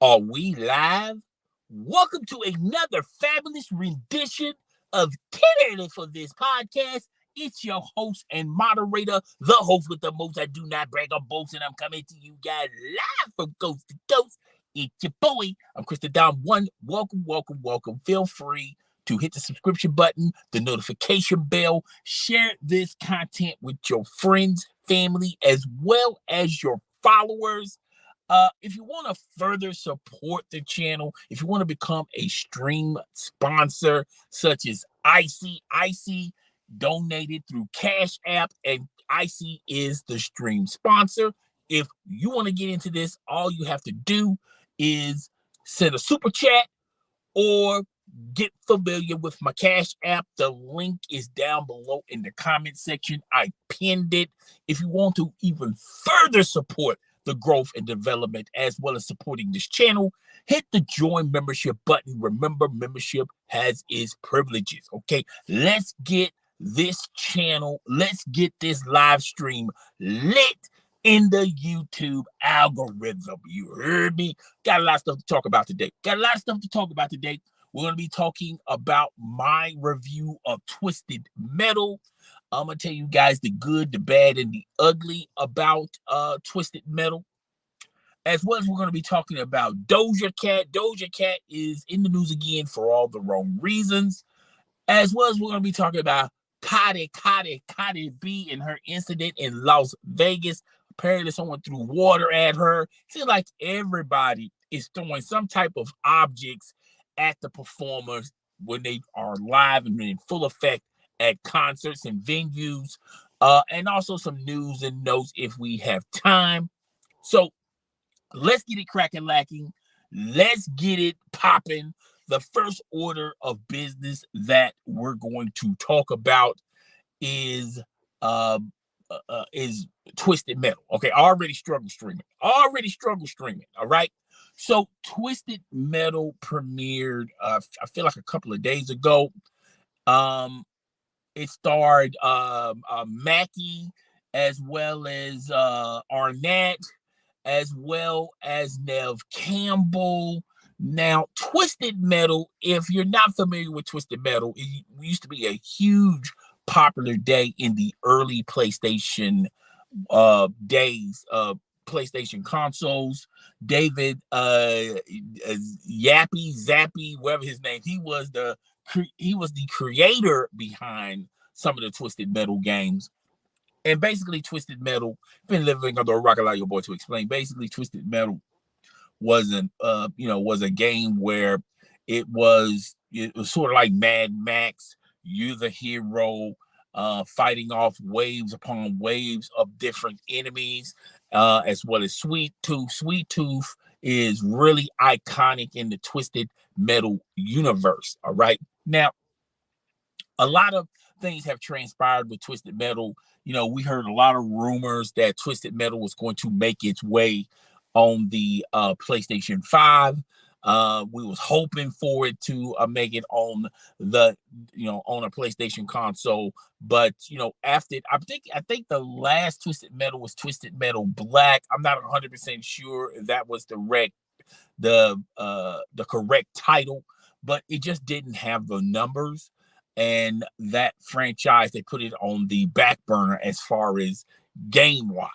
Are we live? Welcome to another fabulous rendition of Titterly for this podcast. It's your host and moderator, the host with the most. I do not brag or boast, and I'm coming to you guys live from coast to coast. It's your boy. I'm Krista Don One. Welcome, welcome, welcome. Feel free to hit the subscription button, the notification bell, share this content with your friends, family, as well as your followers. If you want to further support the channel, if you want to become a stream sponsor, such as Icy donated through Cash App, and Icy is the stream sponsor. If you want to get into this, all you have to do is send a super chat or get familiar with my Cash App. The link is down below in the comment section. I pinned it. If you want to even further support the growth and development as well as supporting this channel, hit the join membership button. Remember, membership has its privileges. Okay, let's get this channel, let's get this live stream lit in the YouTube algorithm. You heard me? Got a lot of stuff to talk about today. We're going to be talking about my review of Twisted Metal. I'm going to tell you guys the good, the bad, and the ugly about Twisted Metal. As well as we're going to be talking about Doja Cat. Doja Cat is in the news again for all the wrong reasons. As well as we're going to be talking about Cardi B and her incident in Las Vegas. Apparently someone threw water at her. It seems like everybody is throwing some type of objects at the performers when they are live and in full effect at concerts and venues. And also some news and notes if we have time. So let's get it cracking lacking. Let's get it popping. The first order of business that we're going to talk about is Twisted Metal. Okay, already struggle streaming. All right. So Twisted Metal premiered, I feel like a couple of days ago. It starred Mackie as well as Arnett, as well as Nev Campbell. Now, Twisted Metal, if you're not familiar with Twisted Metal, it used to be a huge popular day in the early PlayStation days, PlayStation consoles. David Yappy Zappy, whatever his name, he was the creator behind some of the Twisted Metal games. And basically, Twisted Metal, been living under a rock, allow your boy to explain. Basically, Twisted Metal was a game where it was sort of like Mad Max. You're the hero, fighting off waves upon waves of different enemies, as well as Sweet Tooth. Sweet Tooth is really iconic in the Twisted Metal universe. All right, now a lot of things have transpired with Twisted Metal. We heard a lot of rumors that Twisted Metal was going to make its way on the PlayStation 5. We was hoping for it to make it on the on a PlayStation console, but after I think the last Twisted Metal was Twisted Metal Black. I'm not 100% sure if that was the correct title, but it just didn't have the numbers. And that franchise, they put it on the back burner as far as game-wise.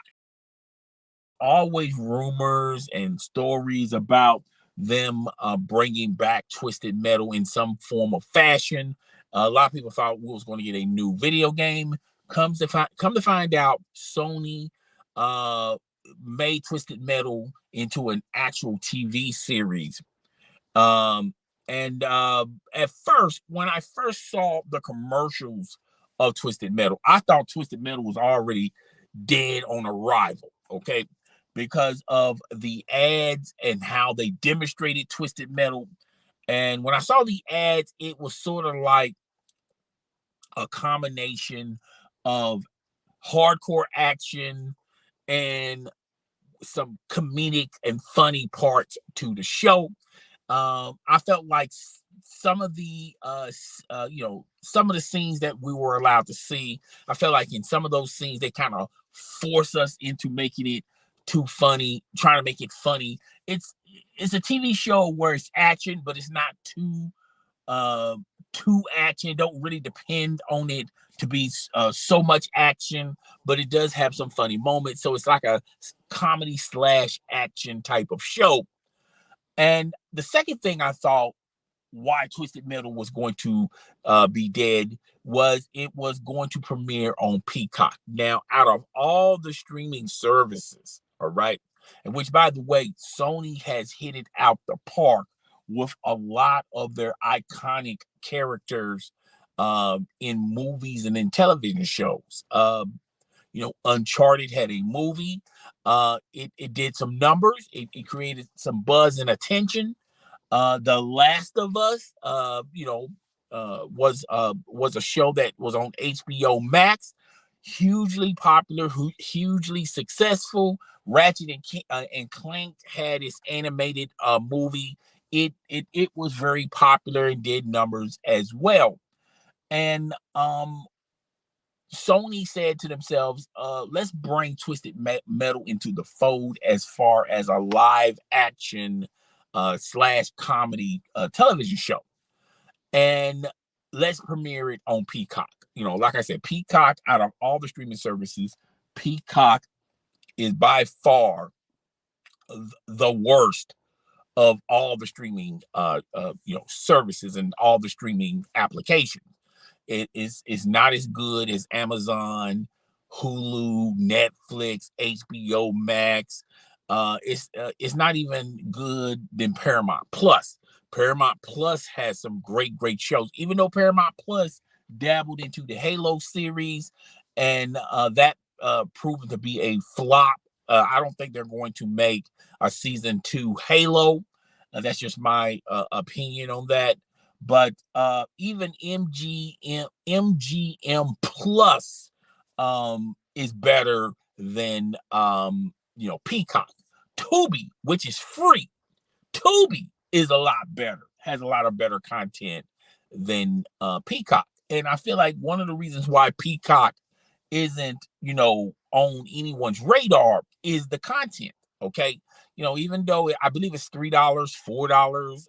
Always rumors and stories about them bringing back Twisted Metal in some form of fashion. A lot of people thought we was going to get a new video game. Come to find out, Sony made Twisted Metal into an actual TV series. And at first, when I first saw the commercials of Twisted Metal, I thought Twisted Metal was already dead on arrival, okay? Because of the ads and how they demonstrated Twisted Metal. And when I saw the ads, it was sort of like a combination of hardcore action and some comedic and funny parts to the show. I felt like some of the scenes that we were allowed to see, I felt like in some of those scenes they kind of force us into making it too funny, trying to make it funny. It's it's a TV show where it's action, but it's not uh, too action. Don't really depend on it to be so much action, but it does have some funny moments. So it's like a comedy slash action type of show. And the second thing I thought why Twisted Metal was going to be dead was it was going to premiere on Peacock. Now, out of all the streaming services, all right, and which, by the way, Sony has hit it out the park with a lot of their iconic characters in movies and in television shows. Uncharted had a movie. It did some numbers. It created some buzz and attention. The Last of Us, was a show that was on HBO Max, hugely popular, hugely successful. Ratchet and Clank had its animated movie. It was very popular and did numbers as well. And Sony said to themselves, let's bring Twisted Metal into the fold as far as a live action slash comedy television show. And let's premiere it on Peacock. Like I said, Peacock, out of all the streaming services, Peacock is by far the worst of all the streaming services and all the streaming applications. It is not as good as Amazon, Hulu, Netflix, HBO Max. It's not even good than Paramount Plus. Paramount Plus has some great shows, even though Paramount Plus dabbled into the Halo series, and that proven to be a flop. I don't think they're going to make a season 2 Halo. That's just my opinion on that. But even MGM Plus is better than Peacock. Tubi, which is free, Tubi is a lot better, has a lot of better content than Peacock. And I feel like one of the reasons why Peacock isn't, on anyone's radar is the content. Okay. Even though I believe it's $3, $4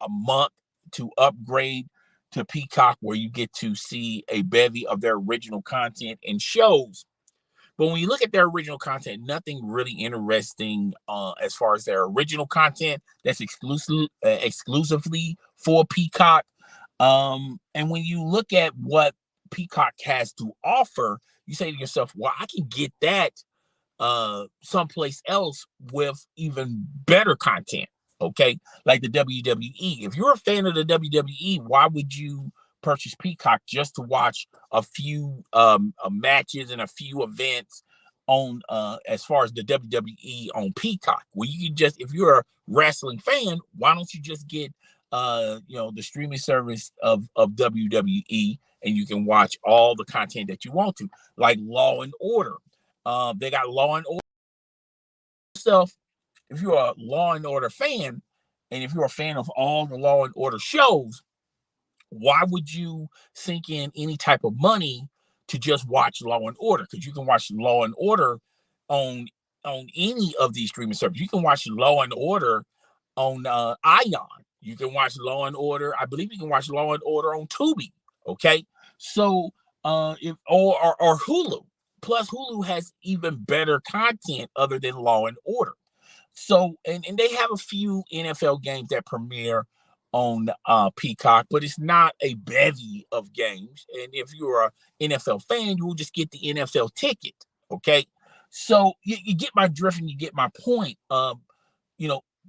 a month to upgrade to Peacock, where you get to see a bevy of their original content and shows. But when you look at their original content, nothing really interesting as far as their original content that's exclusively for Peacock. And when you look at what Peacock has to offer, you say to yourself, well, I can get that someplace else with even better content. Okay, like the WWE. If you're a fan of the WWE, why would you purchase Peacock just to watch a few matches and a few events on as far as the WWE on Peacock? Well, you can just, if you're a wrestling fan, why don't you just get the streaming service of WWE, and you can watch all the content that you want to, like Law and Order. They got Law and Order stuff. If you're a Law and Order fan, and if you're a fan of all the Law and Order shows, why would you sink in any type of money to just watch Law and Order? Because you can watch Law and Order on any of these streaming services. You can watch Law and Order on Ion. You can watch Law and Order. I believe you can watch Law and Order on Tubi. Okay, so if or Hulu. Plus, Hulu has even better content other than Law and Order. So, and they have a few NFL games that premiere on Peacock, but it's not a bevy of games. And if you're an NFL fan, you will just get the NFL ticket. Okay, so you get my drift and you get my point.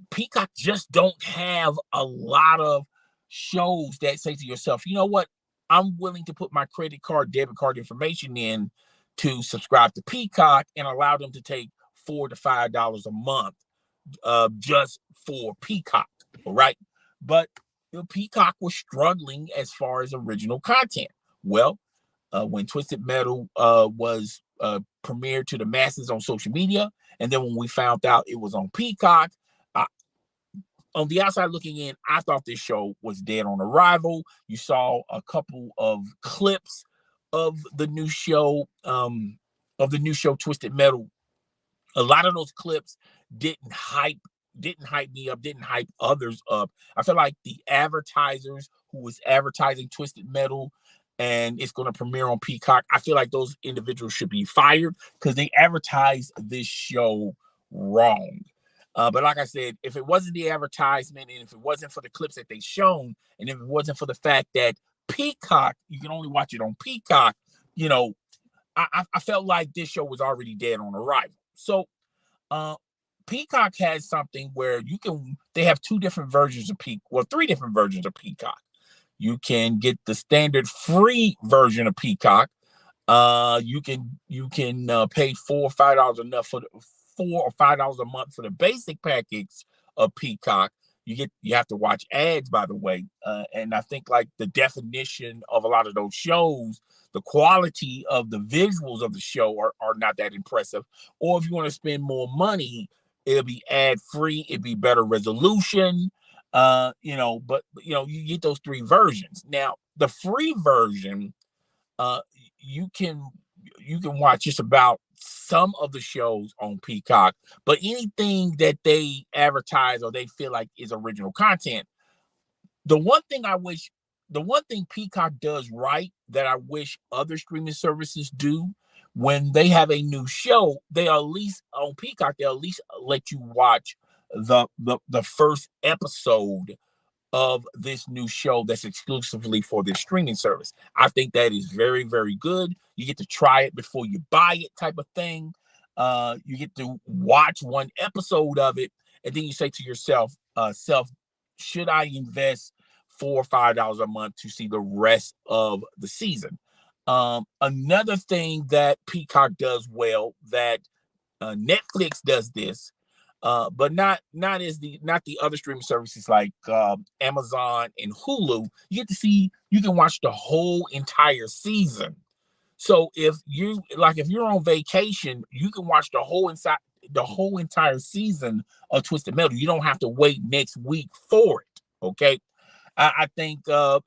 Peacock just don't have a lot of shows that say to yourself, you know what, I'm willing to put my credit card, debit card information in to subscribe to Peacock and allow them to take $4 to $5 a month just for Peacock. All right. But Peacock was struggling as far as original content. Well, when Twisted Metal was premiered to the masses on social media, and then when we found out it was on Peacock, on the outside looking in, I thought this show was dead on arrival. You saw a couple of clips of the new show, Twisted Metal. A lot of those clips didn't hype didn't hype me up, didn't hype others up. I feel like the advertisers who was advertising Twisted Metal and it's going to premiere on Peacock, I feel like those individuals should be fired because they advertised this show wrong. But like I said, if it wasn't the advertisement and if it wasn't for the clips that they shown, and if it wasn't for the fact that Peacock, you can only watch it on Peacock, you know, I felt like this show was already dead on arrival. So Peacock has something where they have two different versions of three different versions of Peacock. You can get the standard free version of Peacock. You can pay $4 or $5 enough for $4 or $5 a month for the basic package of Peacock. You have to watch ads, by the way, and I think like the definition of a lot of those shows, the quality of the visuals of the show are not that impressive. Or if you want to spend more money, it'll be ad free. It'll be better resolution. But you get those three versions. Now, the free version, you can watch just about some of the shows on Peacock, but anything that they advertise or they feel like is original content. The one thing Peacock does right that I wish other streaming services do, when they have a new show, they at least on Peacock, they'll at least let you watch the first episode of this new show that's exclusively for this streaming service. I think that is very, very good. You get to try it before you buy it type of thing. You get to watch one episode of it, and then you say to yourself, should I invest $4 or $5 a month to see the rest of the season? Another thing that Peacock does well that Netflix does this, but not the other streaming services like Amazon and Hulu. You can watch the whole entire season. So if you're on vacation, you can watch the whole entire season of Twisted Metal. You don't have to wait next week for it. Okay. I think I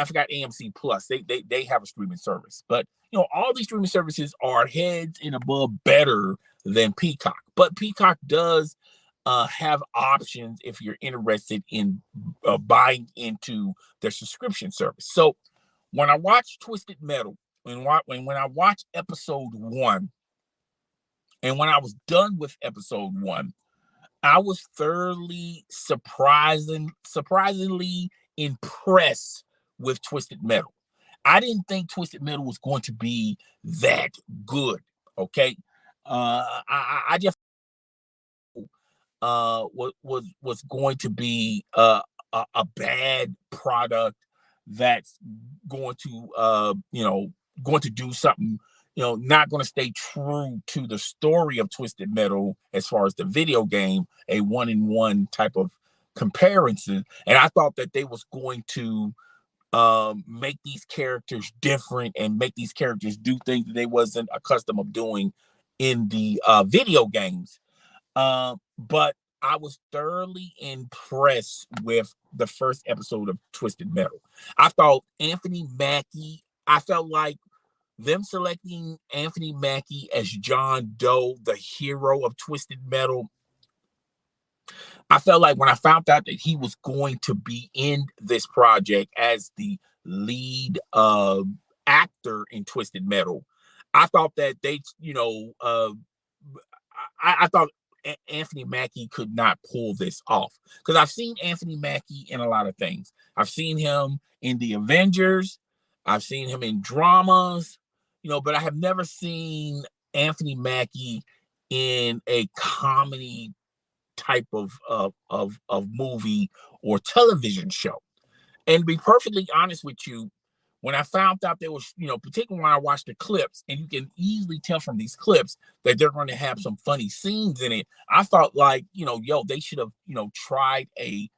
forgot AMC Plus. They have a streaming service, but all these streaming services are heads and above better than Peacock. But Peacock does have options if you're interested in buying into their subscription service. So when I watched Twisted Metal, when I watched episode 1, and when I was done with episode 1, I was thoroughly surprisingly impressed with Twisted Metal. I didn't think Twisted Metal was going to be that good. Okay, I just was going to be a bad product that's going to do something, not going to stay true to the story of Twisted Metal as far as the video game, a 1-in-1 type of comparison. And I thought that they was going to make these characters different and make these characters do things that they wasn't accustomed of doing in the video games. But I was thoroughly impressed with the first episode of Twisted Metal. I felt like them selecting Anthony Mackie as John Doe, the hero of Twisted Metal, I felt like when I found out that he was going to be in this project as the lead actor in Twisted Metal, I thought that I thought Anthony Mackie could not pull this off, because I've seen Anthony Mackie in a lot of things. I've seen him in the Avengers. I've seen him in dramas, but I have never seen Anthony Mackie in a comedy type of movie or television show. And to be perfectly honest with you, when I found out there was, particularly when I watched the clips, and you can easily tell from these clips that they're going to have some funny scenes in it, I thought like, they should have, tried a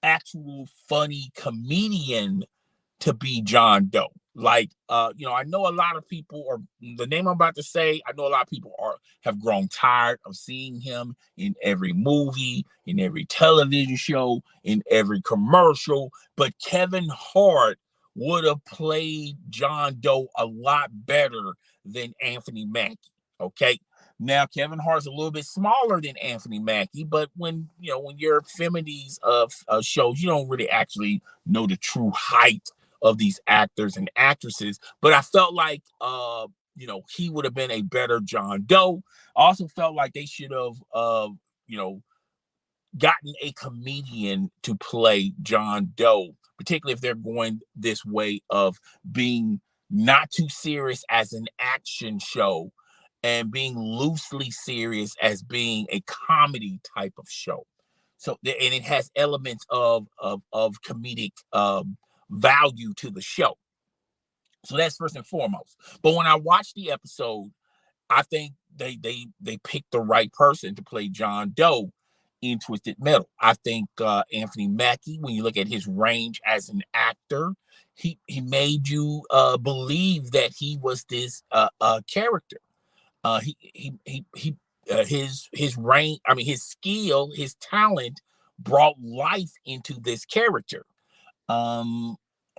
actual funny comedian to be John Doe. Like, I know a lot of people, or the name I'm about to say, I know a lot of people have grown tired of seeing him in every movie, in every television show, in every commercial, but Kevin Hart would have played John Doe a lot better than Anthony Mackie. Okay. Now, Kevin Hart's a little bit smaller than Anthony Mackie, but when you're filming these shows, you don't really actually know the true height of these actors and actresses. But I felt like he would have been a better John Doe. I also felt like they should have gotten a comedian to play John Doe, particularly if they're going this way of being not too serious as an action show and being loosely serious as being a comedy type of show. So, and it has elements of comedic value to the show. So that's first and foremost. But when I watched the episode, I think they picked the right person to play John Doe in Twisted Metal. I think Anthony Mackie, when you look at his range as an actor, he made you believe that he was this character. His range, I mean, his skill, his talent brought life into this character.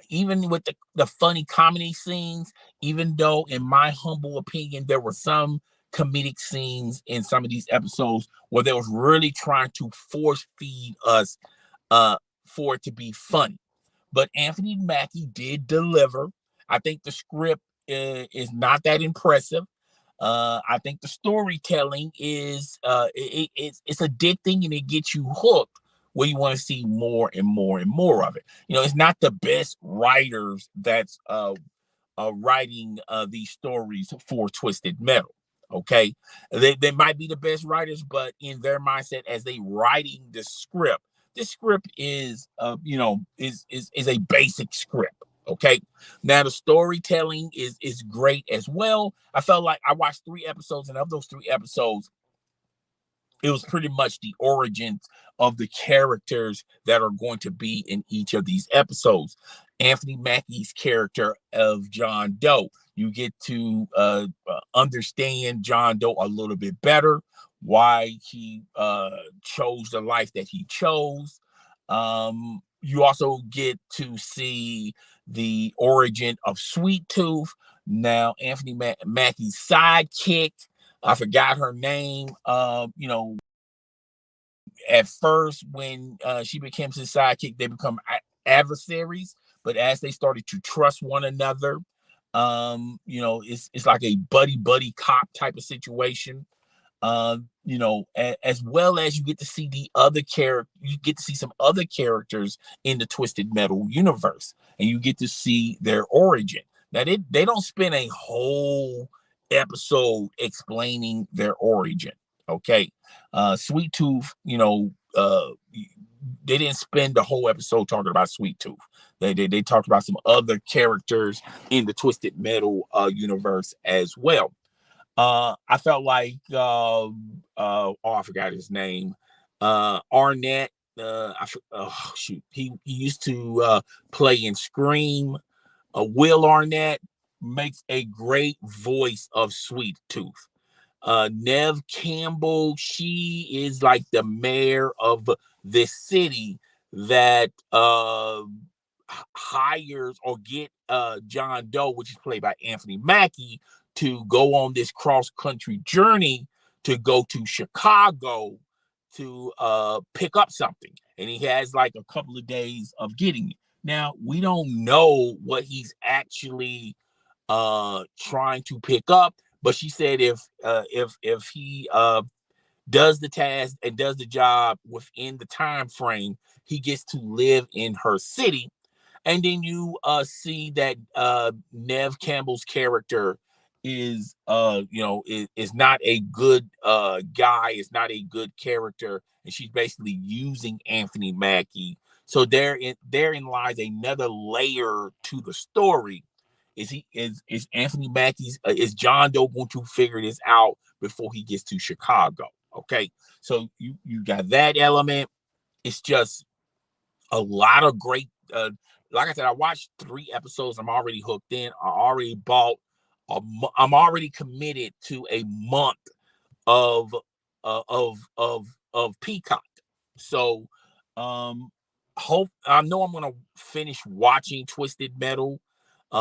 Even with the funny comedy scenes, even though, in my humble opinion, there were some comedic scenes in some of these episodes where they was really trying to force feed us for it to be funny. But Anthony Mackie did deliver. I think the script is not that impressive. I think the storytelling is it's addicting, and it gets you hooked where you want to see more and more and more of it. It's not the best writers that's writing these stories for Twisted Metal. Okay, they might be the best writers, but in their mindset as they writing the script is is a basic script. Okay, now the storytelling is great as well. I felt like I watched 3 episodes, and of those 3 episodes, it was pretty much the origins of the characters that are going to be in each of these episodes. Anthony Mackie's character of John Doe, you get to understand John Doe a little bit better, why he chose the life that he chose. You also get to see the origin of Sweet Tooth. Now, Anthony Mackie's sidekick, I forgot her name. At first, when she becomes his sidekick, they become adversaries. But as they started to trust one another, it's like a buddy cop type of situation. As well as you get to see you get to see some other characters in the Twisted Metal universe, and you get to see their origin. Now they don't spend a whole episode explaining their origin. Okay, Sweet Tooth, they didn't spend the whole episode talking about Sweet Tooth. They talked about some other characters in the Twisted Metal universe as well. I felt like I forgot his name. Arnett. He used to play in Scream. Will Arnett makes a great voice of Sweet Tooth. Neve Campbell, she is like the mayor of this city that hires or get John Doe, which is played by Anthony Mackie, to go on this cross-country journey to go to Chicago to pick up something. And he has like a couple of days of getting it. Now, we don't know what he's actually trying to pick up, but she said if he does the task and does the job within the time frame, he gets to live in her city. And then you see that Neve Campbell's character is not a good guy, is not a good character, and she's basically using Anthony Mackie. So therein lies another layer to the story. Is Anthony Mackie's is John Doe going to figure this out before he gets to Chicago? Okay, so you got that element. It's just a lot of great. Like I said, I watched 3 episodes. I'm already hooked in. I already bought. I'm already committed to a month of Peacock. So, I know I'm gonna finish watching Twisted Metal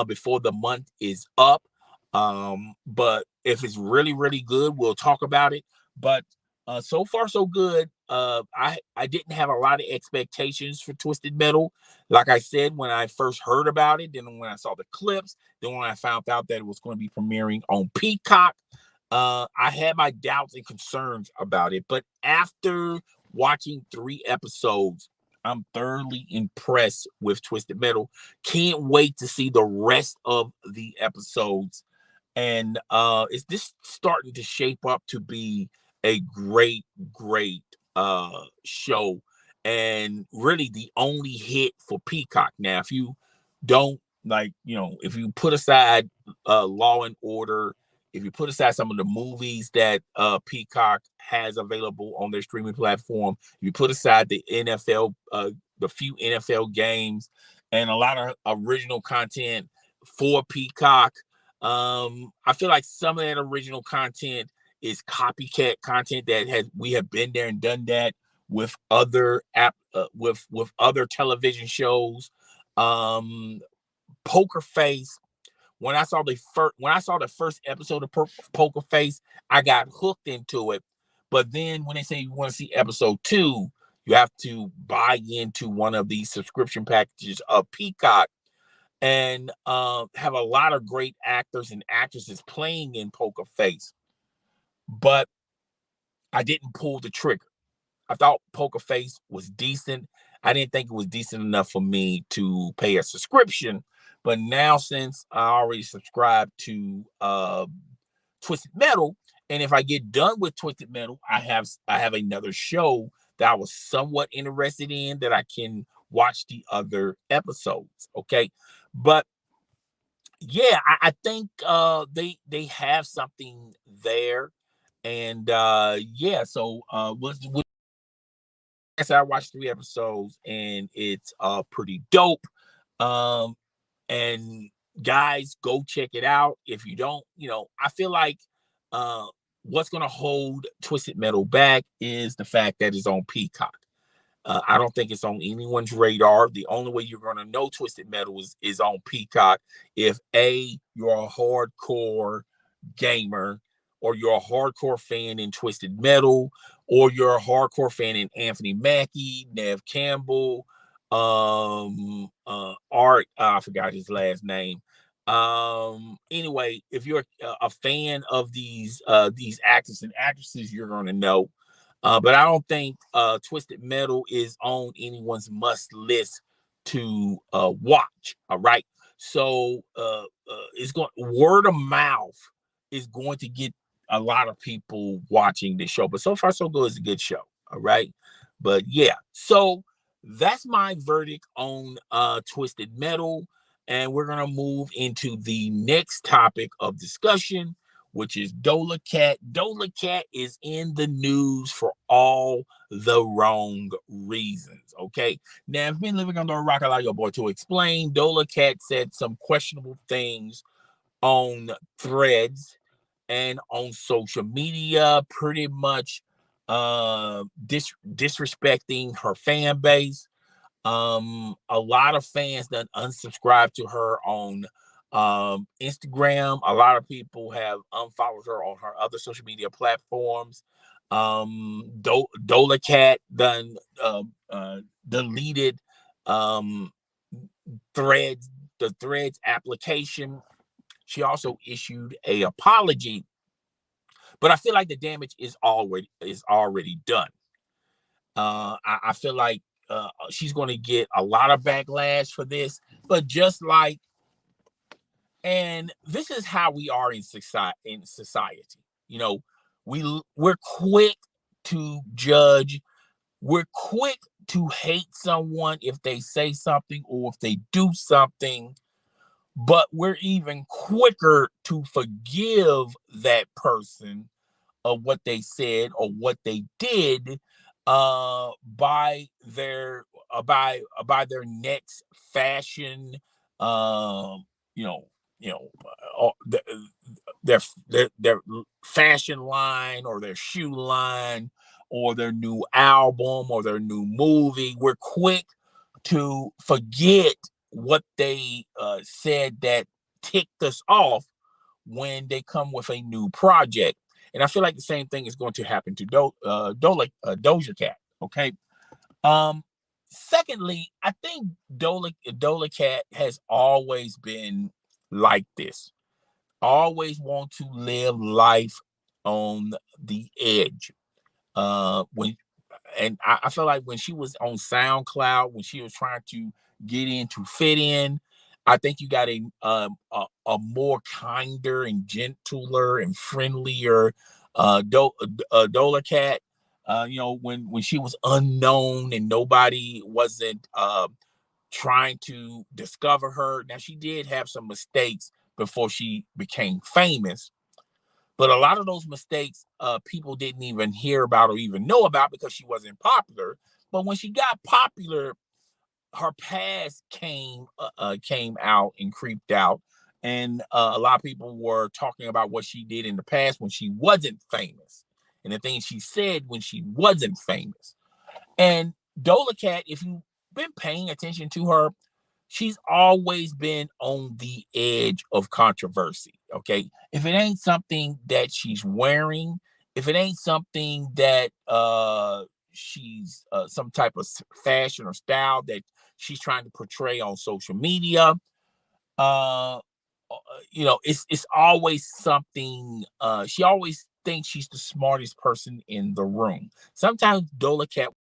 before the month is up. But If it's really, really good, we'll talk about it. But so far, so good. I didn't have a lot of expectations for Twisted Metal. Like I said, when I first heard about it, then when I saw the clips, then when I found out that it was going to be premiering on Peacock, I had my doubts and concerns about it. But after watching 3 episodes, I'm thoroughly impressed with Twisted Metal. Can't wait to see the rest of the episodes. And is this starting to shape up to be a great, great show, and really the only hit for Peacock. Now, if you don't like, if you put aside Law and Order, if you put aside some of the movies that Peacock has available on their streaming platform, you put aside the NFL, the few NFL games, and a lot of original content for Peacock. I feel like some of that original content is copycat content that we have been there and done that with other with other television shows. Poker Face. When I saw the first episode of Poker Face, I got hooked into it. But then when they say you want to see episode 2, you have to buy into one of these subscription packages of Peacock, and have a lot of great actors and actresses playing in Poker Face. But I didn't pull the trigger. I thought Poker Face was decent. I didn't think it was decent enough for me to pay a subscription. But now, since I already subscribed to Twisted Metal, and if I get done with Twisted Metal, I have another show that I was somewhat interested in that I can watch the other episodes. Okay, but yeah, I think they have something there, and yeah. So I watched 3 episodes, and it's pretty dope. Um, and guys, go check it out. If you don't, I feel like uh, what's gonna hold Twisted Metal back is the fact that it's on Peacock. I don't think it's on anyone's radar. The only way you're going to know Twisted Metal is on Peacock if you're a hardcore gamer, or you're a hardcore fan in Twisted Metal, or you're a hardcore fan in Anthony Mackie, Nev Campbell, Art, I forgot his last name. Anyway, if you're a fan of these actors and actresses, you're going to know. But I don't think Twisted Metal is on anyone's must list to watch. All right. So it's going word of mouth is going to get a lot of people watching this show. But so far, so good. It's a good show. All right. But yeah, so that's my verdict on Twisted Metal. And we're gonna move into the next topic of discussion, which is Doja Cat. Doja Cat is in the news for all the wrong reasons. Okay. Now, I've been living under a rock, allow your boy to explain. Doja Cat said some questionable things on Threads and on social media, pretty much disrespecting her fan base. A lot of fans that unsubscribed to her on Instagram. A lot of people have unfollowed her on her other social media platforms. Doja Cat done deleted Threads, the Threads application. She also issued a apology, but I feel like the damage is already done. I feel like she's going to get a lot of backlash for this, but and this is how we are in society. We're quick to judge. We're quick to hate someone if they say something or if they do something, but we're even quicker to forgive that person of what they said or what they did by their next fashion, you know their fashion line, or their shoe line, or their new album, or their new movie. We're quick to forget what they said that ticked us off, when they come with a new project. And I feel like the same thing is going to happen to Doja Cat. Okay. Secondly, I think Doja Cat has always been like this. Always want to live life on the edge. When and I feel like when she was on SoundCloud, when she was trying to get in to fit in, I think you got a more kinder and gentler and friendlier Doja Cat. When she was unknown and nobody wasn't trying to discover her. Now she did have some mistakes before she became famous, but a lot of those mistakes, people didn't even hear about or even know about because she wasn't popular. But when she got popular, her past came out and creeped out, and a lot of people were talking about what she did in the past when she wasn't famous, and the things she said when she wasn't famous. And Doja Cat, if you've been paying attention to her, she's always been on the edge of controversy. Okay. If it ain't something that she's wearing, if it ain't something that she's some type of fashion or style that she's trying to portray on social media, uh it's always something. She always thinks she's the smartest person in the room. Sometimes Doja Cat,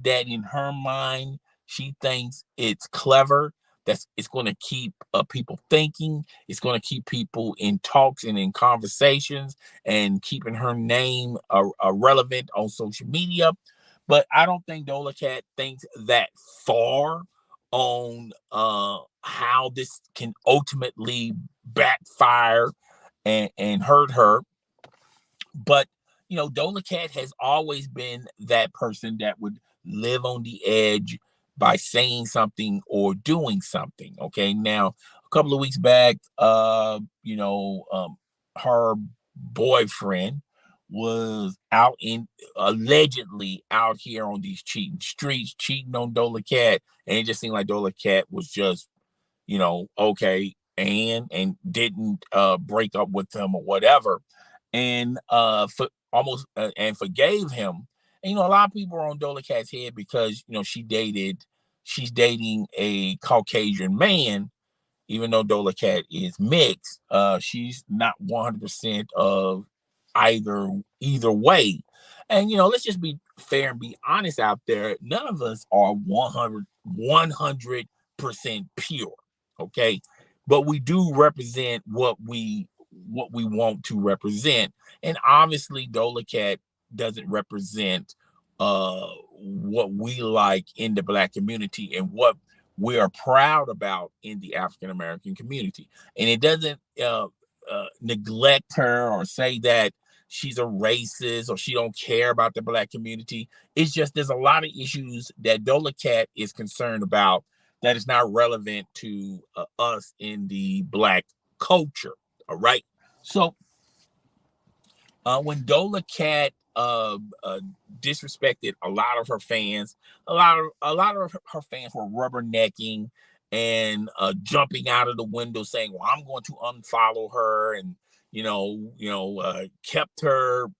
that in her mind she thinks it's clever, that's it's going to keep people thinking, it's going to keep people in talks and in conversations and keeping her name relevant on social media. But I don't think Doja Cat thinks that far on how this can ultimately backfire and hurt her. But Doja Cat has always been that person that would live on the edge by saying something or doing something. Okay. Now, a couple of weeks back, her boyfriend was out in allegedly out here on these cheating streets, cheating on Doja Cat. And it just seemed like Doja Cat was just, okay, and didn't break up with him or whatever, and for almost and forgave him. And a lot of people are on Doja Cat's head because she's dating a Caucasian man, even though Doja Cat is mixed. She's not 100% of either way. And let's just be fair and be honest out there. None of us are 100% pure. Okay. But we do represent what we want to represent. And obviously Doja Cat doesn't represent what we like in the Black community and what we are proud about in the African American community. And it doesn't neglect her or say that she's a racist or she don't care about the Black community. It's just there's a lot of issues that Doja Cat is concerned about that is not relevant to us in the Black culture. All right. So when Doja Cat disrespected a lot of her fans, a lot of her fans were rubbernecking and jumping out of the window saying, "Well, I'm going to unfollow her," and kept her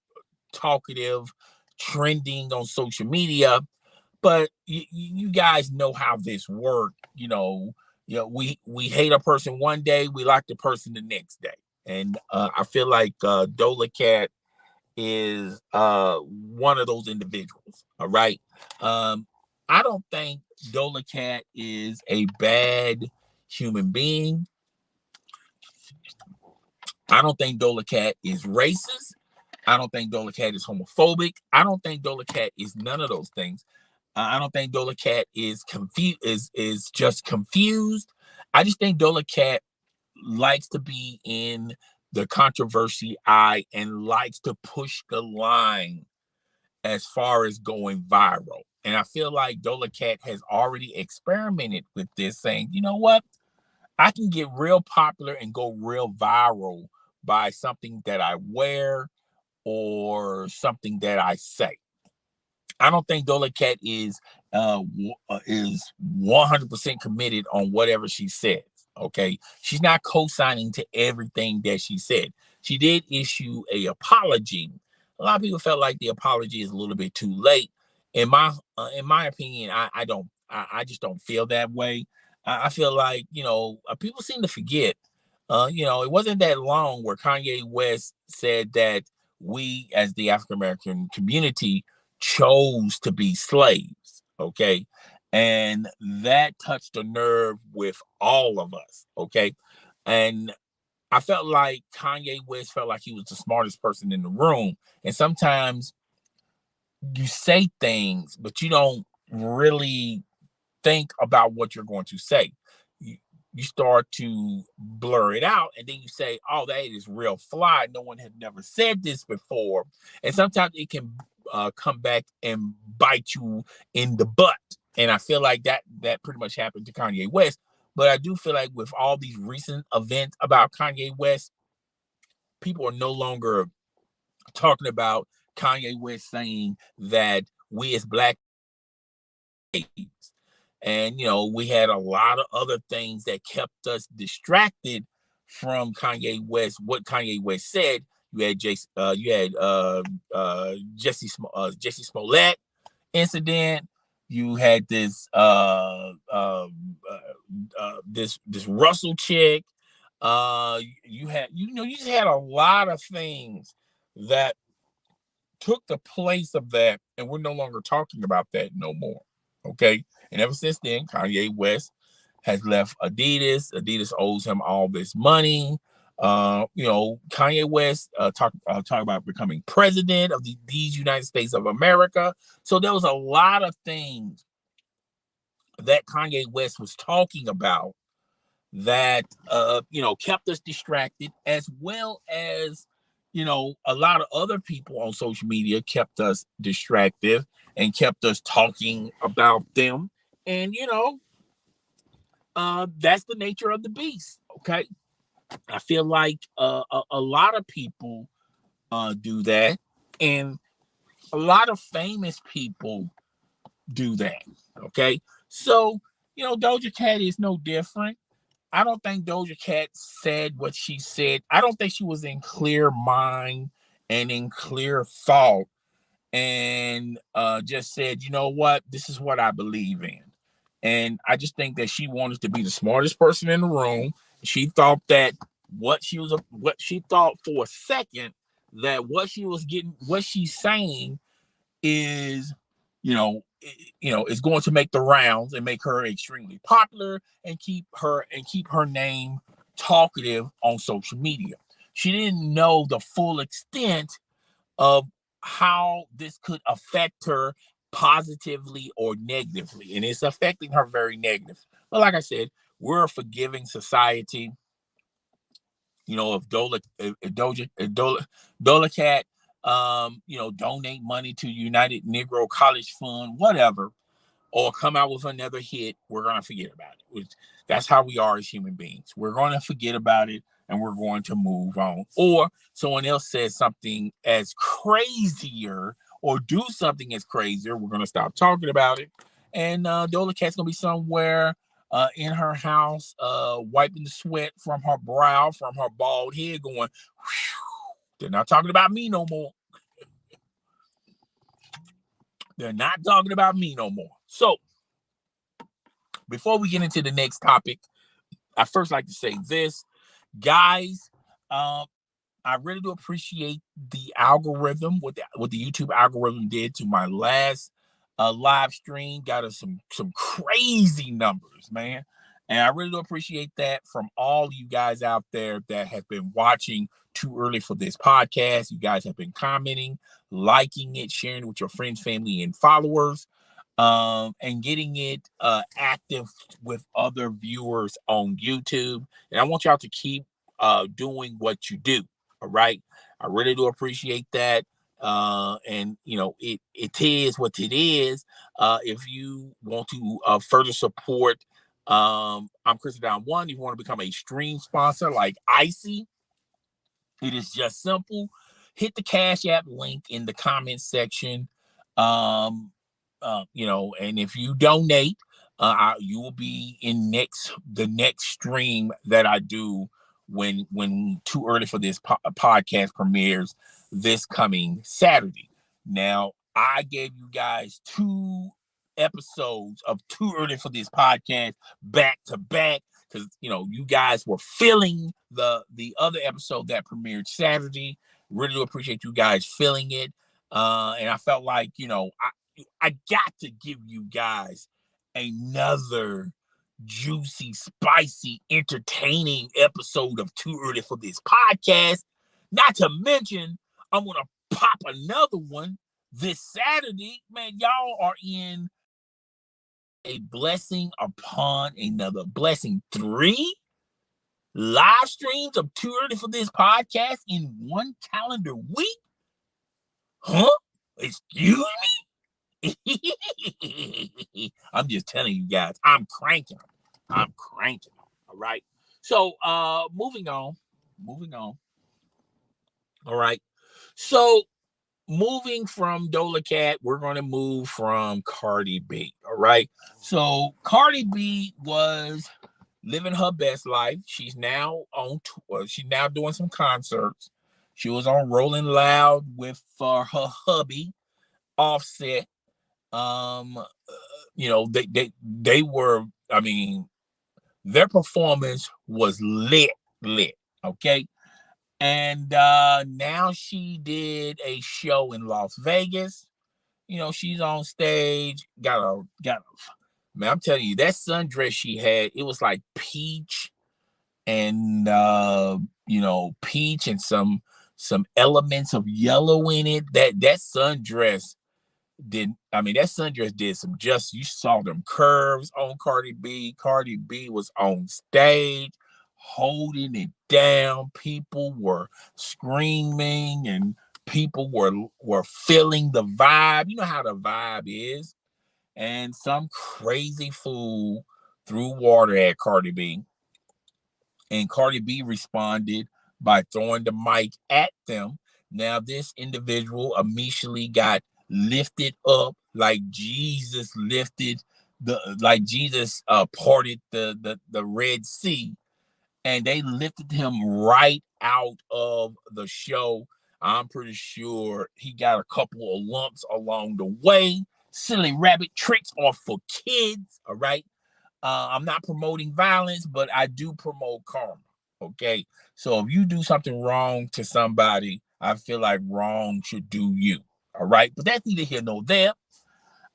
talkative, trending on social media. But you guys know how this works. We hate a person one day, we like the person the next day. And I feel like Doja Cat is one of those individuals. All right. I don't think Doja Cat is a bad human being. I don't think Doja Cat is racist. I don't think Doja Cat is homophobic. I don't think Doja Cat is none of those things. I don't think Doja Cat is confused. Is just confused. I just think Doja Cat likes to be in the controversy eye and likes to push the line as far as going viral. And I feel like Doja Cat has already experimented with this, saying, you know what? I can get real popular and go real viral by something that I wear or something that I say. I don't think Doja Cat is 100% committed on whatever she says. Okay, she's not co-signing to everything that she said. She did issue a apology. A lot of people felt like the apology is a little bit too late. In my opinion, I just don't feel that way. I feel like, people seem to forget. It wasn't that long where Kanye West said that we, as the African American community, chose to be slaves. Okay, and that touched a nerve with all of us. Okay, and I felt like Kanye West felt like he was the smartest person in the room, and sometimes you say things but you don't really think about what you're going to say. You start to blur it out, and then you say, oh, that is real fly, no one had never said this before. And sometimes it can come back and bite you in the butt. And I feel like that pretty much happened to Kanye West. But I do feel like with all these recent events about Kanye West, people are no longer talking about Kanye West saying that we as black slaves. And we had a lot of other things that kept us distracted from Kanye West. What Kanye West said. You had Jesse Smollett incident. You had this Russell chick. You just had a lot of things that took the place of that, and we're no longer talking about that no more. Okay, and ever since then, Kanye West has left Adidas. Adidas owes him all this money. Kanye West talk about becoming president of these United States of America. So there was a lot of things that Kanye West was talking about that kept us distracted, as well as a lot of other people on social media kept us distracted and kept us talking about them. And that's the nature of the beast. Okay, I feel like a lot of people do that, and a lot of famous people do that. Okay, so Doja Cat is no different. I don't think Doja Cat said what she said. I don't think she was in clear mind and in clear thought, and just said, you know what, this is what I believe in. And I just think that she wanted to be the smartest person in the room. She thought that what she thought for a second that what she's saying is, is going to make the rounds and make her extremely popular and keep her name talkative on social media. She didn't know the full extent of how this could affect her positively or negatively, and it's affecting her very negative. But like I said, we're a forgiving society. If Doja Cat, donate money to United Negro College Fund, whatever, or come out with another hit, we're gonna forget about it. That's how we are as human beings. We're gonna forget about it and we're going to move on. Or someone else says something as crazier or do something as crazier, we're gonna stop talking about it. And Doja Cat's gonna be somewhere in her house, wiping the sweat from her brow, from her bald head, going, they're not talking about me no more. They're not talking about me no more. So, before we get into the next topic, I first like to say this, guys. I really do appreciate the algorithm, what the YouTube algorithm did to my last live stream. Got us some crazy numbers, man. And I really do appreciate that from all you guys out there that have been watching Too Early for This podcast. You guys have been commenting, liking it, sharing it with your friends, family, and followers, and getting it active with other viewers on YouTube. And I want y'all to keep doing what you do. All right. I really do appreciate that. And it is what it is. If you want to further support, I'm Chris Down One. If you want to become a stream sponsor like Icy, it is just simple. Hit the Cash App link in the comment section. And if you donate, You will be in the next stream that I do when Too Early for This podcast premieres this coming Saturday. Now, I gave you guys 2 episodes of Too Early for This podcast back to back because you guys were feeling the other episode that premiered Saturday. Really do appreciate you guys feeling it, and I felt like I got to give you guys another juicy, spicy, entertaining episode of Too Early for This podcast. Not to mention, I'm gonna pop another one this Saturday. Man, y'all are in a blessing upon another blessing. 3 live streams of Too Early for This podcast in 1 calendar week. Huh? Excuse me? I'm just telling you guys, I'm cranking. All right. So moving on. All right. So moving from Doja Cat, we're going to move from Cardi B. All right. So Cardi B was living her best life. She's now on tour. She's now doing some concerts. She was on Rolling Loud with her hubby, Offset. They were, I mean, their performance was lit. Okay. And now she did a show in Las Vegas. She's on stage, got man, I'm telling you, that sundress she had, it was like peach and peach and some elements of yellow in it. That sundress did some justice. You saw them curves on Cardi B. Cardi B was on stage holding it down. People were screaming and people were feeling the vibe. You know how the vibe is. And some crazy fool threw water at Cardi B. And Cardi B responded by throwing the mic at them. Now, this individual immediately got lifted up like Jesus parted the Red Sea, and they lifted him right out of the show. I'm pretty sure he got a couple of lumps along the way. Silly rabbit tricks are for kids, all right? I'm not promoting violence, but I do promote karma, okay? So if you do something wrong to somebody, I feel like wrong should do you, all right? But that's neither here nor there.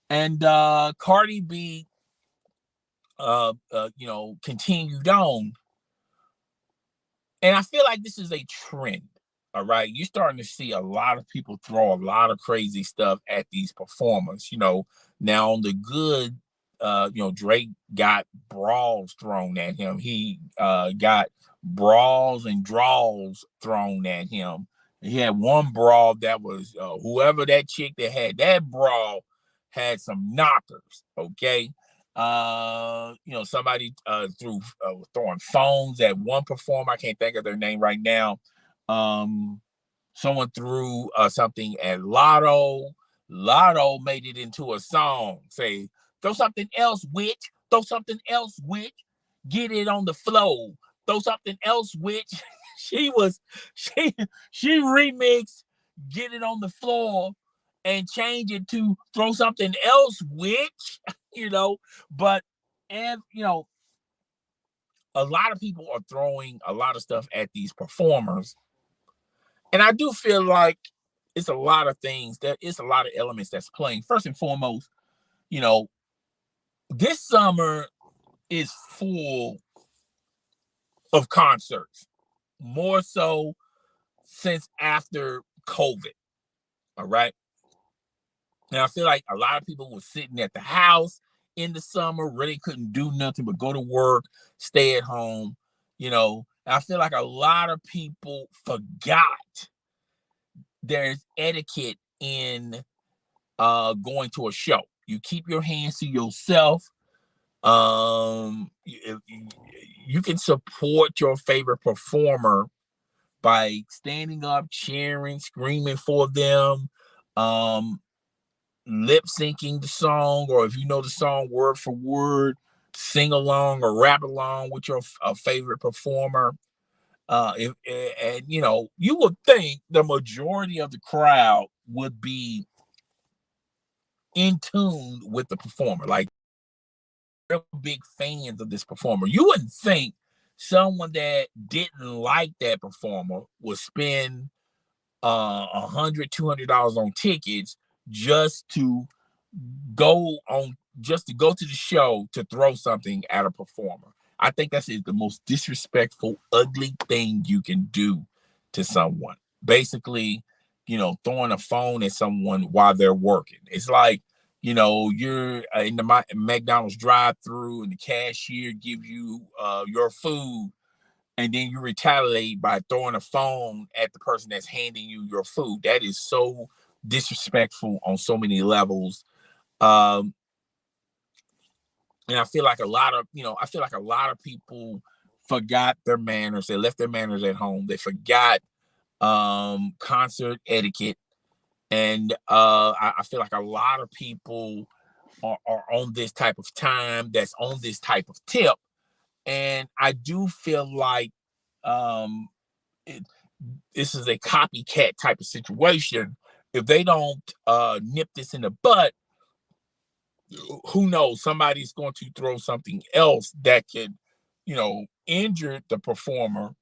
And Cardi B, continued on. And I feel like this is a trend, all right? You're starting to see a lot of people throw a lot of crazy stuff at these performers. Now on the good, Drake got brawls thrown at him. He got brawls and draws thrown at him. He had one brawl that was whoever that chick that had that brawl had some knockers, okay? Somebody throwing phones at one performer. I can't think of their name right now. Someone threw something at Lotto. Lotto made it into a song. Say, throw something else, witch. Throw something else, witch. Get it on the floor. Throw something else, witch. she remixed Get It on the Floor and change it to throw something else, witch. But a lot of people are throwing a lot of stuff at these performers. And I do feel like it's a lot of things, it's a lot of elements that's playing. First and foremost, this summer is full of concerts, more so since after COVID. All right. And I feel like a lot of people were sitting at the house in the summer, really couldn't do nothing but go to work, stay at home. I feel like a lot of people forgot there's etiquette in going to a show. You keep your hands to yourself. You can support your favorite performer by standing up, cheering, screaming for them. lip syncing the song, or if you know the song word for word, sing along or rap along with your favorite performer. And you know, you would think the majority of the crowd would be in tune with the performer, like they're big fans of this performer. You wouldn't think someone that didn't like that performer would spend $100, $200 on tickets just to go to the show to throw something at a performer. I think that's the most disrespectful, ugly thing you can do to someone. Basically, you know, throwing a phone at someone while they're working. It's like, you know, you're in the McDonald's drive-through and the cashier gives you your food, and then you retaliate by throwing a phone at the person that's handing you your food. That is so disrespectful on so many levels. Um, and I feel like a lot of, people forgot their manners. They left their manners at home. They forgot concert etiquette. And I feel like a lot of people are on this type of time, that's on this type of tip. And I do feel like um, this is a copycat type of situation. If they don't nip this in the butt, who knows? Somebody's going to throw something else that could, injure the performer,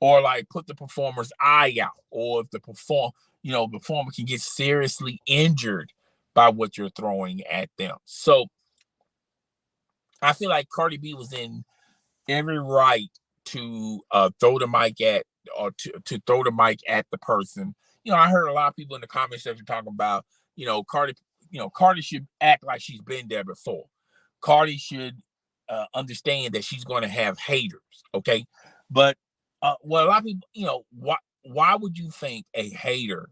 or like put the performer's eye out, or if the performer can get seriously injured by what you're throwing at them. So I feel like Cardi B was in every right to throw the mic at, or to throw the mic at the person. I heard a lot of people in the comment section talking about, Cardi should act like she's been there before. Cardi should understand that she's going to have haters. Okay. But well, a lot of people, why would you think a hater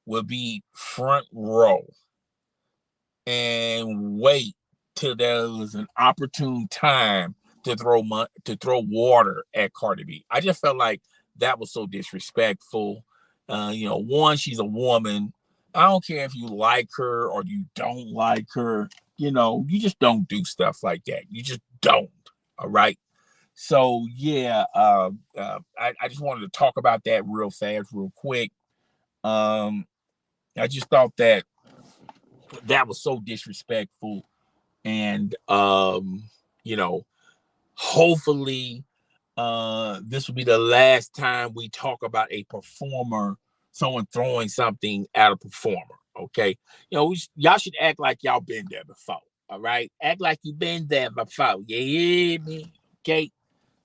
will be front row and wait till there was an opportune time to throw water at Cardi B? I just felt like that was so disrespectful. One, she's a woman. I don't care if you like her or you don't like her. You just don't do stuff like that. You just don't. All right. So yeah, I just wanted to talk about that real fast, real quick. I just thought that was so disrespectful, and hopefully this will be the last time we talk about a performer, someone throwing something at a performer. Okay. Y'all should act like y'all been there before. All right. Act like you've been there before. Yeah, me. Okay.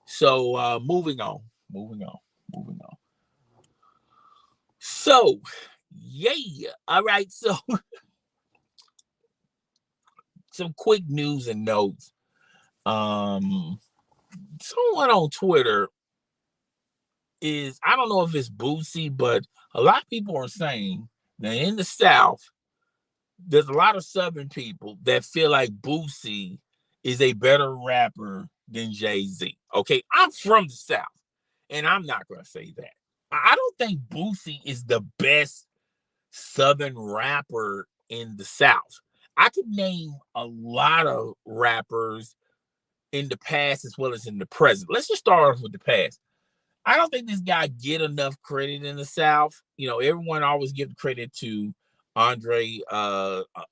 So moving on. So yeah. All right. So some quick news and notes. Someone on Twitter I don't know if it's Boosie, but a lot of people are saying that in the South, there's a lot of Southern people that feel like Boosie is a better rapper than Jay-Z. Okay, I'm from the South, and I'm not going to say that. I don't think Boosie is the best Southern rapper in the South. I could name a lot of rappers in the past as well as in the present. Let's just start off with the past. I don't think this guy get enough credit in the South. Everyone always give credit to Andre.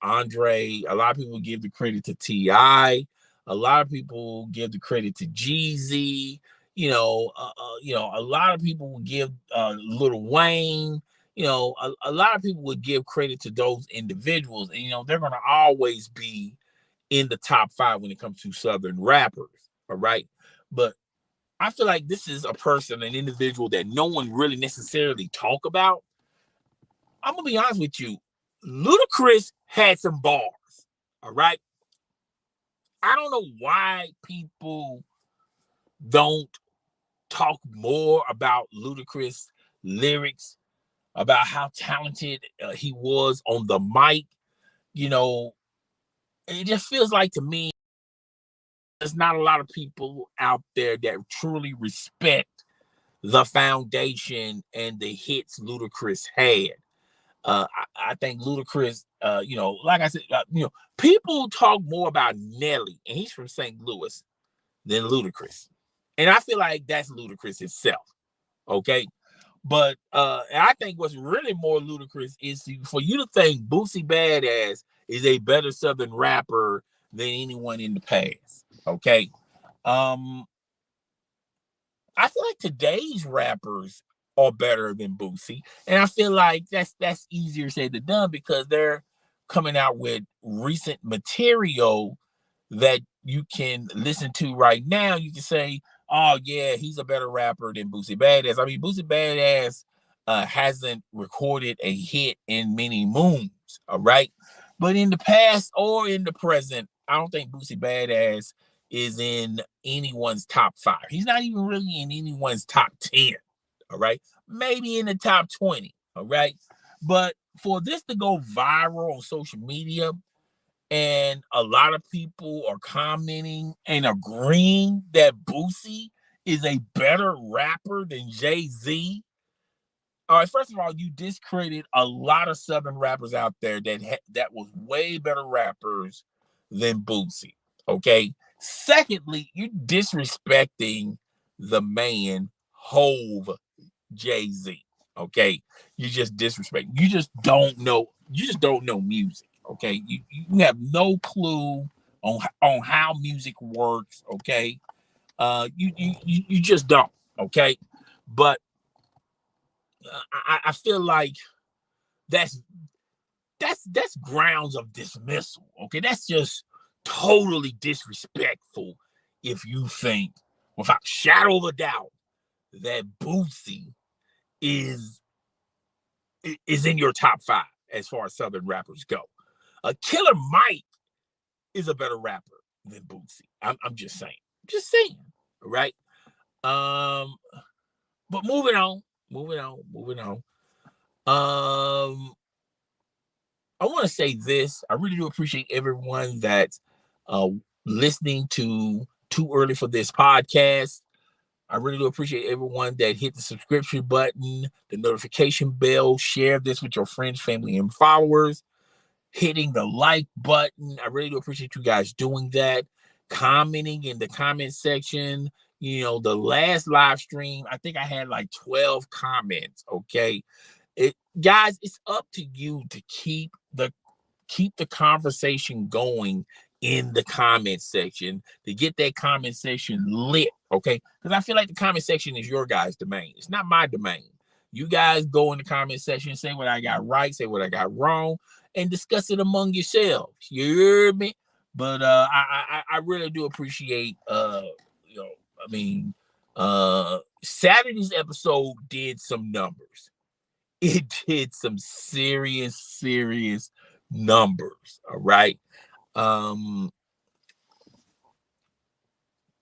Andre. A lot of people give the credit to T.I. A lot of people give the credit to Jeezy. A lot of people will give Lil Wayne. A lot of people would give credit to those individuals, and they're going to always be in the top 5 when it comes to Southern rappers. All right, but I feel like this is a person, an individual that no one really necessarily talk about. I'm gonna be honest with you. Ludacris had some bars. All right. I don't know why people don't talk more about Ludacris lyrics, about how talented he was on the mic. It just feels like to me there's not a lot of people out there that truly respect the foundation and the hits Ludacris had. I think Ludacris, like I said, people talk more about Nelly, and he's from St. Louis, than Ludacris. And I feel like that's Ludacris himself. Okay. But I think what's really more ludicrous is for you to think Boosie Badass is a better Southern rapper than anyone in the past. Okay. Um, I feel like today's rappers are better than Boosie, and I feel like that's easier said than done because they're coming out with recent material that you can listen to right now. You can say, "Oh yeah, he's a better rapper than Boosie Badass." I mean, Boosie Badass hasn't recorded a hit in many moons. All right, but in the past or in the present, I don't think Boosie Badass is in anyone's top 5. He's not even really in anyone's top 10. All right. Maybe in the top 20. All right. But for this to go viral on social media and a lot of people are commenting and agreeing that Boosie is a better rapper than Jay-Z. All right, first of all, you discredited a lot of Southern rappers out there that was way better rappers than Boosie. Okay. Secondly, you're disrespecting the man Hove Jay-Z. Okay. You just disrespect. You just don't know. You just don't know music. Okay. You have no clue on how music works. Okay. You just don't. Okay. But I feel like that's grounds of dismissal. Okay, that's just totally disrespectful if you think, without a shadow of a doubt, that Boosie is in your top 5 as far as Southern rappers go. Killer Mike is a better rapper than Boosie. I'm just saying. Just saying. Right? But moving on. I want to say this. I really do appreciate everyone that's uh, listening to Too Early for This podcast. I really do appreciate everyone that hit the subscription button, the notification bell, share this with your friends, family, and followers, hitting the like button. I really do appreciate you guys doing that. Commenting in the comment section. The last live stream, I think I had like 12 comments. Okay. Guys, it's up to you to keep the conversation going in the comment section, to get that comment section lit, okay? Because I feel like the comment section is your guys' domain. It's not my domain. You guys go in the comment section, say what I got right, say what I got wrong, and discuss it among yourselves. You hear me? But I really do appreciate Saturday's episode did some numbers. It did some serious numbers. All right.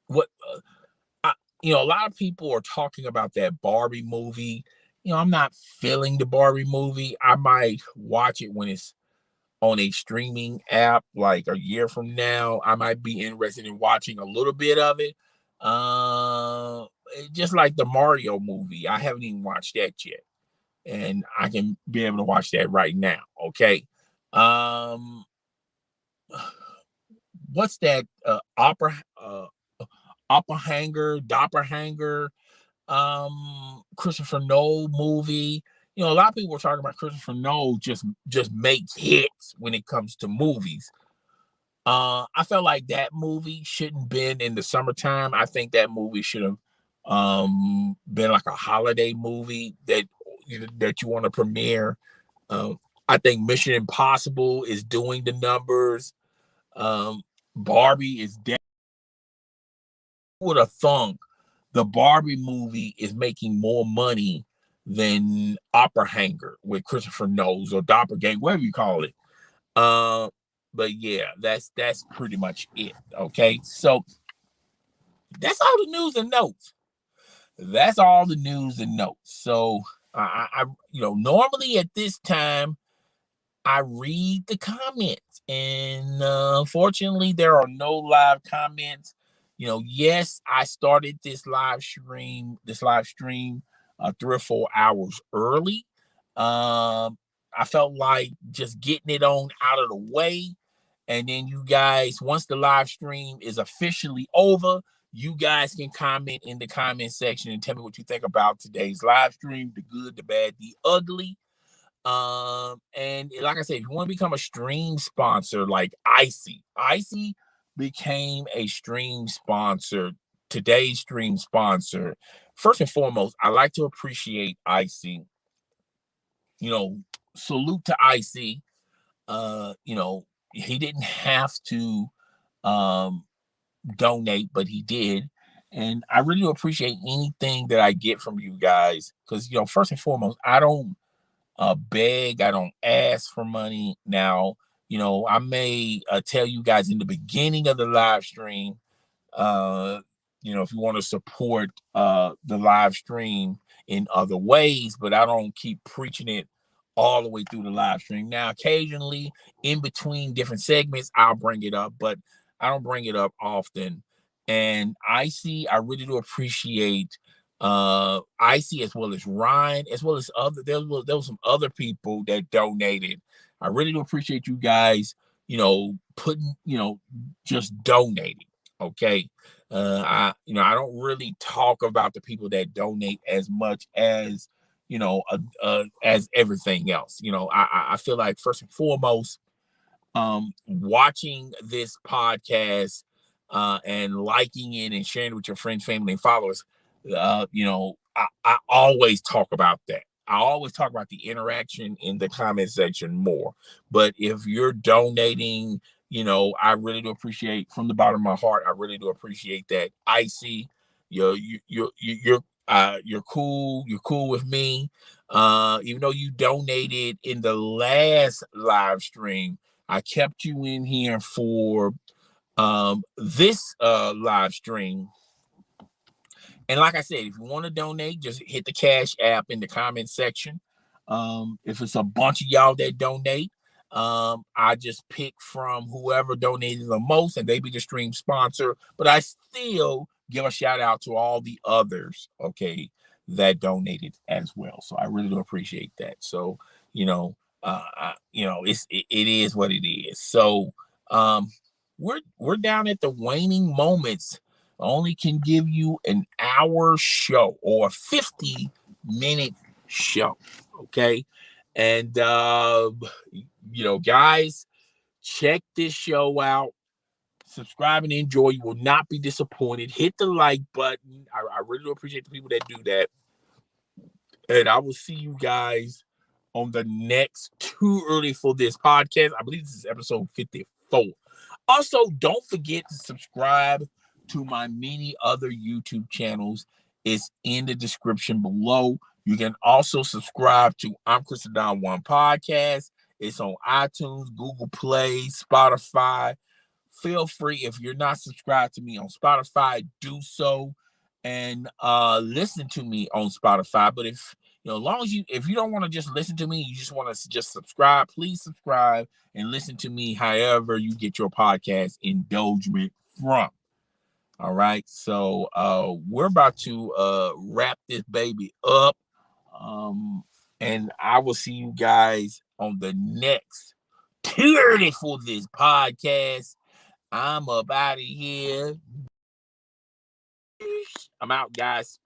What a lot of people are talking about that Barbie movie. I'm not feeling the Barbie movie. I might watch it when it's on a streaming app like a year from now. I might be interested in watching a little bit of it. Just like the Mario movie. I haven't even watched that yet. And I can be able to watch that right now. Okay. What's that Doppelhanger, Christopher Nolan movie? A lot of people were talking about Christopher Nolan just makes hits when it comes to movies. I felt like that movie shouldn't been in the summertime. I think that movie should have been like a holiday movie that you want to premiere. I think Mission Impossible is doing the numbers. Barbie is dead. Would have thunk the Barbie movie is making more money than Oppenheimer with Christopher Nolan or Doppelganger, whatever you call it. But yeah, that's pretty much it. Okay, so that's all the news and notes. So I normally at this time I read the comments, and unfortunately, there are no live comments. Yes, I started this live stream 3 or 4 hours early. I felt like just getting it on out of the way. And then you guys, once the live stream is officially over, you guys can comment in the comment section and tell me what you think about today's live stream, the good, the bad, the ugly. And like I said, if you want to become a stream sponsor like Icy became a stream sponsor, today's stream sponsor. First and foremost, I like to appreciate Icy. Salute to Icy. He didn't have to donate, but he did. And I really appreciate anything that I get from you guys. Because, first and foremost, I don't beg, I don't ask for money. Now, I may tell you guys in the beginning of the live stream, if you want to support the live stream in other ways, but I don't keep preaching it all the way through the live stream. Now, occasionally in between different segments, I'll bring it up, but I don't bring it up often. And I really do appreciate Icy, as well as Ryan, as well as other. There was some other people that donated. I really do appreciate you guys, putting, just donating. Okay. I don't really talk about the people that donate as much as, as everything else. I feel like first and foremost, watching this podcast and liking it and sharing it with your friends, family, and followers, I always talk about that. I always talk about the interaction in the comment section more. But if you're donating, I really do appreciate, from the bottom of my heart, I really do appreciate that. Icy, you're cool. You're cool with me. Even though you donated in the last live stream, I kept you in here for this live stream. And like I said, if you want to donate, just hit the Cash App in the comment section. If it's a bunch of y'all that donate, I just pick from whoever donated the most, and they be the stream sponsor. But I still give a shout out to all the others, okay, that donated as well. So I really do appreciate that. So, it is what it is. So we're down at the waning moments. I only can give you an hour show or a 50-minute show. Okay. And guys, check this show out. Subscribe and enjoy. You will not be disappointed. Hit the like button. I really do appreciate the people that do that. And I will see you guys on the next Too Early for This podcast. I believe this is episode 54. Also, don't forget to subscribe to my many other YouTube channels. It's in the description below. You can also subscribe to I'm Chris Don One Podcast. It's on iTunes, Google Play, Spotify. Feel free, if you're not subscribed to me on Spotify, do so and listen to me on Spotify. But if if you don't want to just listen to me, you just want to just subscribe, please subscribe and listen to me however you get your podcast indulgement from. All right. So we're about to wrap this baby up. And I will see you guys on the next Too Early for This podcast. I'm up out of here. I'm out, guys.